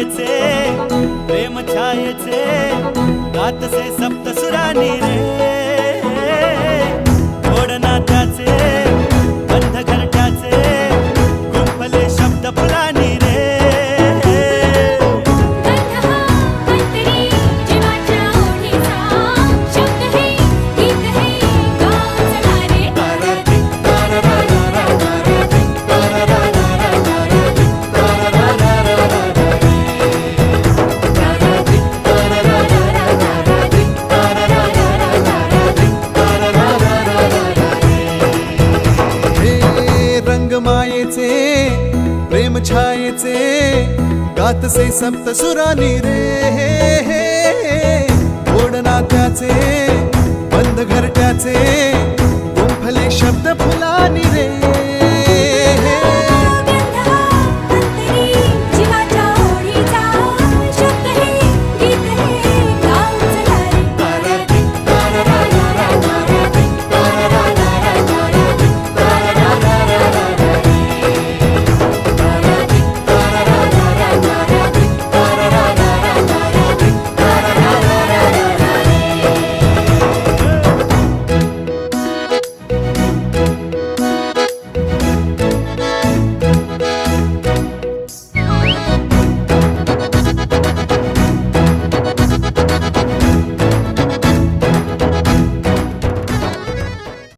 छायेचे प्रेम छायेचे गातसे सप्तसुरानी रे गोड नात्याचे बंध घरट्याचे गुंफले शब्द फुलानी रे मायेचे प्रेम छायेचे गातसे सप्तसुरानी रे गोड नात्याचे बंद घरट्याचे